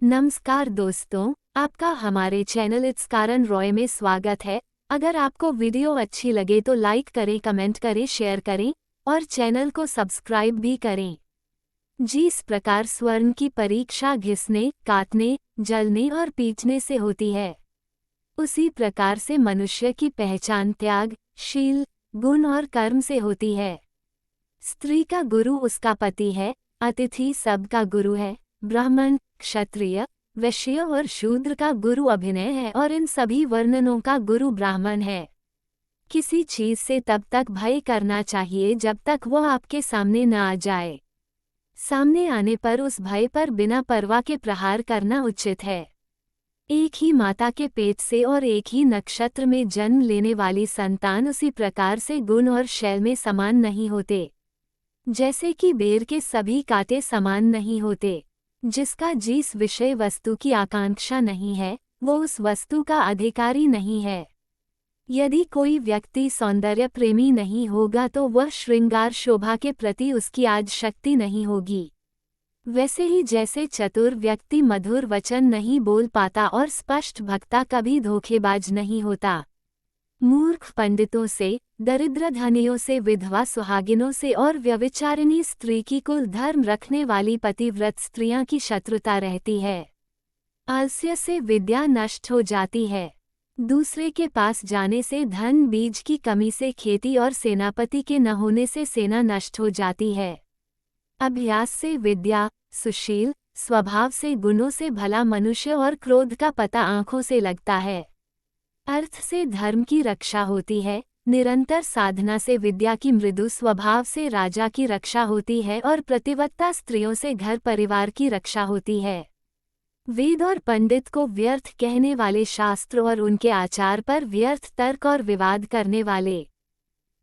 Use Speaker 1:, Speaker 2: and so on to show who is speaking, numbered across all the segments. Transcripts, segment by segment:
Speaker 1: नमस्कार दोस्तों, आपका हमारे चैनल इट्स कारण रॉय में स्वागत है। अगर आपको वीडियो अच्छी लगे तो लाइक करें, कमेंट करें, शेयर करें और चैनल को सब्सक्राइब भी करें। जिस प्रकार स्वर्ण की परीक्षा घिसने, काटने, जलने और पीटने से होती है, उसी प्रकार से मनुष्य की पहचान त्याग, शील, गुण और कर्म से होती है। स्त्री का गुरु उसका पति है, अतिथि सबका गुरु है। ब्राह्मण, क्षत्रिय, वैश्य और शूद्र का गुरु अभिनय है और इन सभी वर्णनों का गुरु ब्राह्मण है। किसी चीज से तब तक भय करना चाहिए जब तक वह आपके सामने न आ जाए। सामने आने पर उस भय पर बिना परवाह के प्रहार करना उचित है। एक ही माता के पेट से और एक ही नक्षत्र में जन्म लेने वाली संतान उसी प्रकार से गुण और शैल में समान नहीं होते, जैसे कि बेर के सभी कांटे समान नहीं होते। जिसका जिस विषय वस्तु की आकांक्षा नहीं है, वो उस वस्तु का अधिकारी नहीं है। यदि कोई व्यक्ति सौंदर्य प्रेमी नहीं होगा तो वह श्रृंगार शोभा के प्रति उसकी आज शक्ति नहीं होगी। वैसे ही जैसे चतुर व्यक्ति मधुर वचन नहीं बोल पाता और स्पष्ट वक्ता कभी धोखेबाज नहीं होता। मूर्ख पंडितों से, दरिद्र धनियों से, विधवा सुहागिनों से और व्यभिचारिणी स्त्री की कुल धर्म रखने वाली पतिव्रत स्त्रियां की शत्रुता रहती है। आलस्य से विद्या नष्ट हो जाती है। दूसरे के पास जाने से धन, बीज की कमी से खेती और सेनापति के न होने से सेना नष्ट हो जाती है। अभ्यास से विद्या, सुशील स्वभाव से गुणों से भला मनुष्य और क्रोध का पता आंखों से लगता है। अर्थ से धर्म की रक्षा होती है। निरंतर साधना से विद्या की मृदु स्वभाव से राजा की रक्षा होती है और प्रतिवत्ता स्त्रियों से घर परिवार की रक्षा होती है। वेद और पंडित को व्यर्थ कहने वाले शास्त्र और उनके आचार पर व्यर्थ तर्क और विवाद करने वाले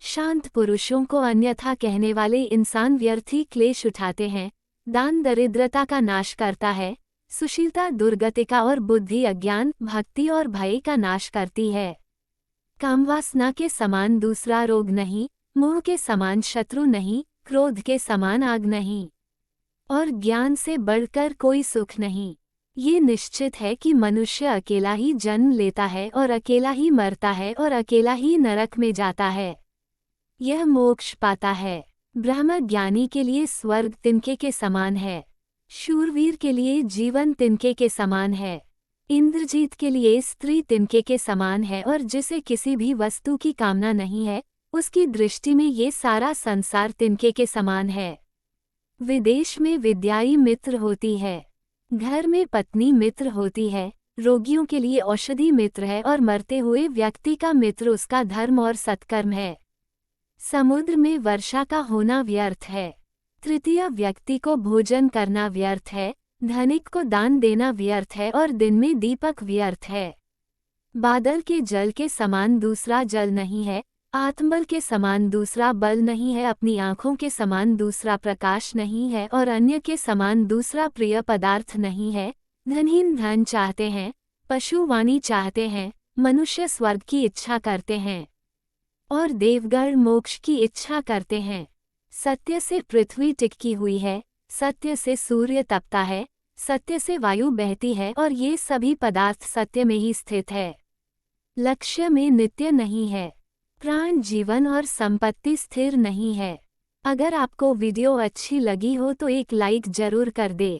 Speaker 1: शांत पुरुषों को अन्यथा कहने वाले इंसान व्यर्थी क्लेश उठाते हैं। दान दरिद्रता का नाश करता है, सुशीलता दुर्गति का और बुद्धि अज्ञान, भक्ति और भय का नाश करती है। कामवासना के समान दूसरा रोग नहीं, मोह के समान शत्रु नहीं, क्रोध के समान आग नहीं और ज्ञान से बढ़कर कोई सुख नहीं। ये निश्चित है कि मनुष्य अकेला ही जन्म लेता है और अकेला ही मरता है और अकेला ही नरक में जाता है। यह मोक्ष पाता है। ब्रह्म ज्ञानी के लिए स्वर्ग तिनके के समान है, शूरवीर के लिए जीवन तिनके के समान है, इंद्रजीत के लिए स्त्री तिनके के समान है और जिसे किसी भी वस्तु की कामना नहीं है, उसकी दृष्टि में ये सारा संसार तिनके के समान है। विदेश में विद्याई मित्र होती है, घर में पत्नी मित्र होती है, रोगियों के लिए औषधि मित्र है और मरते हुए व्यक्ति का मित्र उसका धर्म और सत्कर्म है। समुद्र में वर्षा का होना व्यर्थ है, तृतीय व्यक्ति को भोजन करना व्यर्थ है, धनिक को दान देना व्यर्थ है और दिन में दीपक व्यर्थ है। बादल के जल के समान दूसरा जल नहीं है, आत्मबल के समान दूसरा बल नहीं है, अपनी आँखों के समान दूसरा प्रकाश नहीं है और अन्य के समान दूसरा प्रिय पदार्थ नहीं है। धनहीन धन चाहते हैं, पशु वाणी चाहते हैं, मनुष्य स्वर्ग की इच्छा करते हैं और देवगण मोक्ष की इच्छा करते हैं। सत्य से पृथ्वी टिकी हुई है, सत्य से सूर्य तपता है, सत्य से वायु बहती है और ये सभी पदार्थ सत्य में ही स्थित है। लक्ष्य में नित्य नहीं है, प्राण, जीवन और संपत्ति स्थिर नहीं है। अगर आपको वीडियो अच्छी लगी हो तो एक लाइक जरूर कर दे।